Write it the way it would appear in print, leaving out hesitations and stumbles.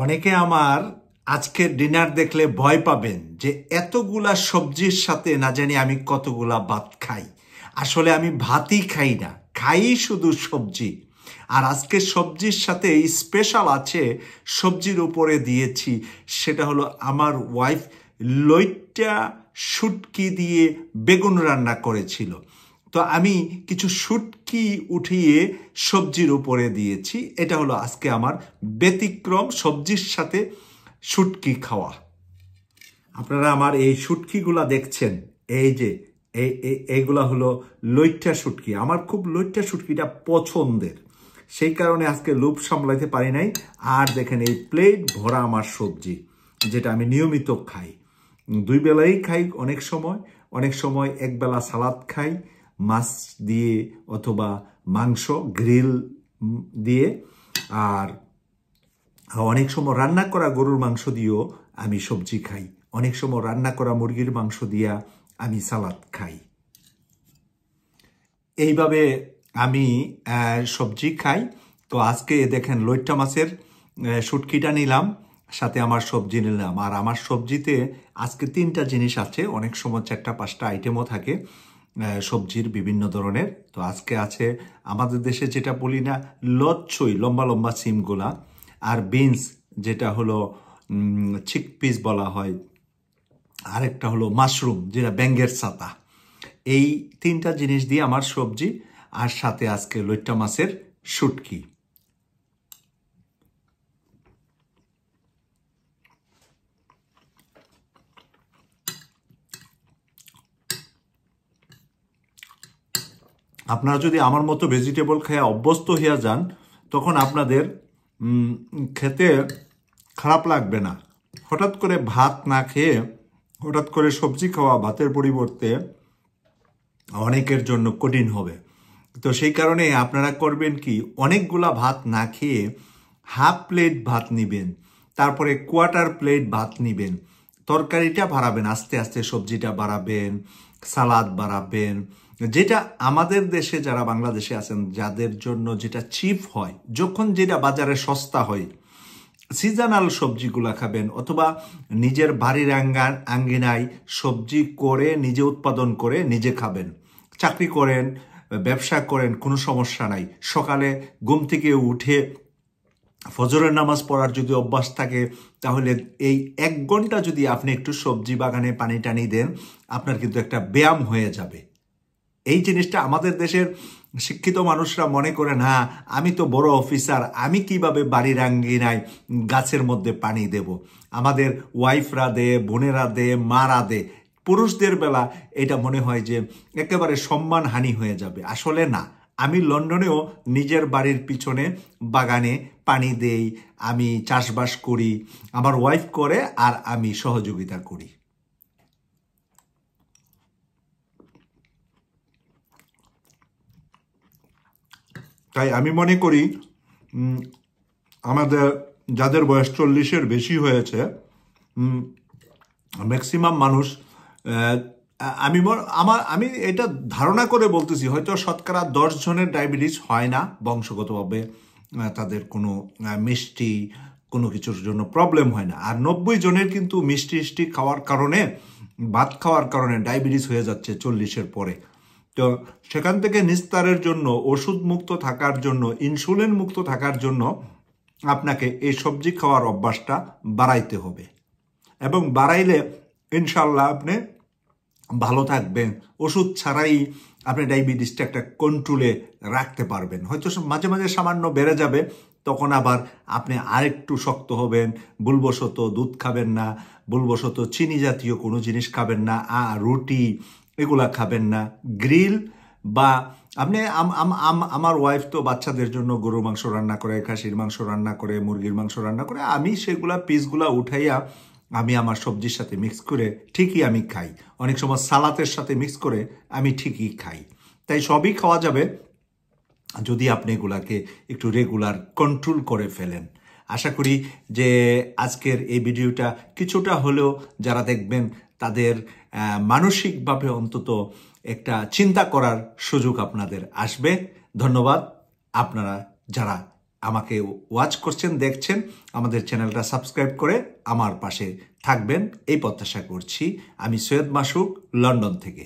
অনেকে আমার আজকের ডিনার দেখলে ভয় পাবেন যে এতগুলা সবজির সাথে না জানি আমি কতগুলা ভাত খাই। আসলে আমি ভাতই খাই না, খাই শুধু সবজি। আর আজকে সবজির সাথে স্পেশাল আছে, সবজির উপরে দিয়েছি, সেটা হলো আমার ওয়াইফ লইট্টা শুটকি দিয়ে বেগুন রান্না করেছিল। তো আমি কিছু শুটকি উঠিয়ে সবজির উপরে দিয়েছি। এটা হলো আজকে আমার ব্যতিক্রম সবজির সাথে শুটকি খাওয়া। আপনারা আমার এই শুটকিগুলা দেখছেন, এই যে এইগুলা হলো লইট্টা শুটকি। আমার খুব লইট্টা শুটকিটা পছন্দের, সেই কারণে আজকে লোভ সামলাইতে পারি নাই। আর দেখেন এই প্লেট ভরা আমার সবজি, যেটা আমি নিয়মিত খাই, দুই বেলাই খাই। অনেক সময় একবেলা সালাদ খাই মাছ দিয়ে অথবা মাংস গ্রিল দিয়ে, আর অনেক সময় রান্না করা গরুর মাংস দিয়েও আমি সবজি খাই। অনেক সময় রান্না করা মুরগির মাংস দিয়া আমি সালাদ খাই। এইভাবে আমি সবজি খাই। তো আজকে দেখেন লইট্টা মাছের শুটকিটা নিলাম, সাথে আমার সবজি নিলাম। আর আমার সবজিতে আজকে 3টা জিনিস আছে, অনেক সময় 4-5টা আইটেমও থাকে সবজির বিভিন্ন ধরনের। তো আজকে আছে আমাদের দেশে যেটা বলি না লচ্ছই, লম্বা লম্বা সিমগুলা, আর বিনস যেটা হলো চিকপিস বলা হয়, আরেকটা হলো মাশরুম যেটা ব্যাঙ্গের ছাতা। এই 3টা জিনিস দিয়ে আমার সবজি, আর সাথে আজকে লইট্টা মাছের শুটকি। আপনারা যদি আমার মতো ভেজিটেবল খেয়ে অভ্যস্ত হয়ে যান, তখন আপনাদের খেতে খারাপ লাগবে না। হঠাৎ করে ভাত না খেয়ে হঠাৎ করে সবজি খাওয়া ভাতের পরিবর্তে অনেকের জন্য কঠিন হবে। তো সেই কারণে আপনারা করবেন কি, অনেকগুলা ভাত না খেয়ে হাফ প্লেট ভাত নিবেন, তারপরে কোয়ার্টার প্লেট ভাত নিবেন, তরকারিটা বাড়াবেন, আস্তে আস্তে সবজিটা বাড়াবেন, সালাদ বাড়াবেন। যেটা আমাদের দেশে যারা বাংলাদেশে আছেন যাদের জন্য যেটা চিপ হয়, যখন যেটা বাজারে সস্তা হয়, সিজনাল সবজিগুলা খাবেন, অথবা নিজের বাড়ির আঙ্গিনায় সবজি করে নিজে উৎপাদন করে নিজে খাবেন। চাকরি করেন, ব্যবসা করেন, কোনো সমস্যা নাই। সকালে ঘুম থেকে উঠে ফজরের নামাজ পড়ার যদি অভ্যাস থাকে, তাহলে এই 1 ঘন্টা যদি আপনি একটু সবজি বাগানে পানি টানি দেন, আপনার কিন্তু একটা ব্যায়াম হয়ে যাবে। এই জিনিসটা আমাদের দেশের শিক্ষিত মানুষরা মনে করেন, হ্যাঁ আমি তো বড় অফিসার, আমি কিভাবে বাড়ির আঙ্গিনায় গাছের মধ্যে পানি দেব। আমাদের ওয়াইফরা দে, বোনেরা দে, মারা দে। পুরুষদের বেলা এটা মনে হয় যে একেবারে সম্মানহানি হয়ে যাবে। আসলে না, আমি লন্ডনেও নিজের বাড়ির পিছনে বাগানে পানি দেই, আমি চাষবাস করি, আমার ওয়াইফ করে, আর আমি সহযোগিতা করি। তাই আমি মনে করি আমাদের যাদের বয়স 40-এর বেশি হয়েছে, ম্যাক্সিমাম মানুষ, আমি এটা ধারণা করে বলতেছি, হয়তো শতকরা 10 জনের ডায়াবেটিস হয় না বংশগতভাবে, তাদের কোনো মিষ্টি কোনো কিছুর জন্য প্রবলেম হয় না। আর 90 জনের কিন্তু মিষ্টি খাওয়ার কারণে, ভাত খাওয়ার কারণে ডায়াবেটিস হয়ে যাচ্ছে 40-এর পরে। তো সেখান থেকে নিস্তারের জন্য, ওষুধ মুক্ত থাকার জন্য, ইনসুলিন মুক্ত থাকার জন্য আপনাকে এই সবজি খাওয়ার অভ্যাসটা বাড়াইতে হবে, এবং বাড়াইলে ইনশাল্লাহ আপনি ভালো থাকবেন। ওষুধ ছাড়াই আপনি ডায়াবেটিসটা একটা কন্ট্রোলে রাখতে পারবেন। হয়তো মাঝে মাঝে সামান্য বেড়ে যাবে, তখন আবার আপনি আরেকটু শক্ত হবেন। ভুলবশত দুধ খাবেন না, ভুলবশত চিনি জাতীয় কোনো জিনিস খাবেন না, রুটি এগুলা খাবেন না, গ্রিল বা আপনি আমার ওয়াইফ তো বাচ্চাদের জন্য গরুর মাংস রান্না করে, খাসির মাংস রান্না করে, মুরগির মাংস রান্না করে, আমি সেগুলা পিসগুলা উঠাইয়া আমি আমার সবজির সাথে মিক্স করে ঠিকই আমি খাই। অনেক সময় সালাতের সাথে মিক্স করে আমি ঠিকই খাই। তাই সবই খাওয়া যাবে যদি আপনি এগুলাকে একটু রেগুলার কন্ট্রোল করে ফেলেন। আশা করি যে আজকের এই ভিডিওটা কিছুটা হলেও যারা দেখবেন তাদের মানসিকভাবে অন্তত একটা চিন্তা করার সুযোগ আপনাদের আসবে। ধন্যবাদ আপনারা যারা আমাকে ওয়াচ করছেন, দেখছেন, আমাদের চ্যানেলটা সাবস্ক্রাইব করে আমার পাশে থাকবেন এই প্রত্যাশা করছি। আমি সৈয়দ মাসুক, লন্ডন থেকে।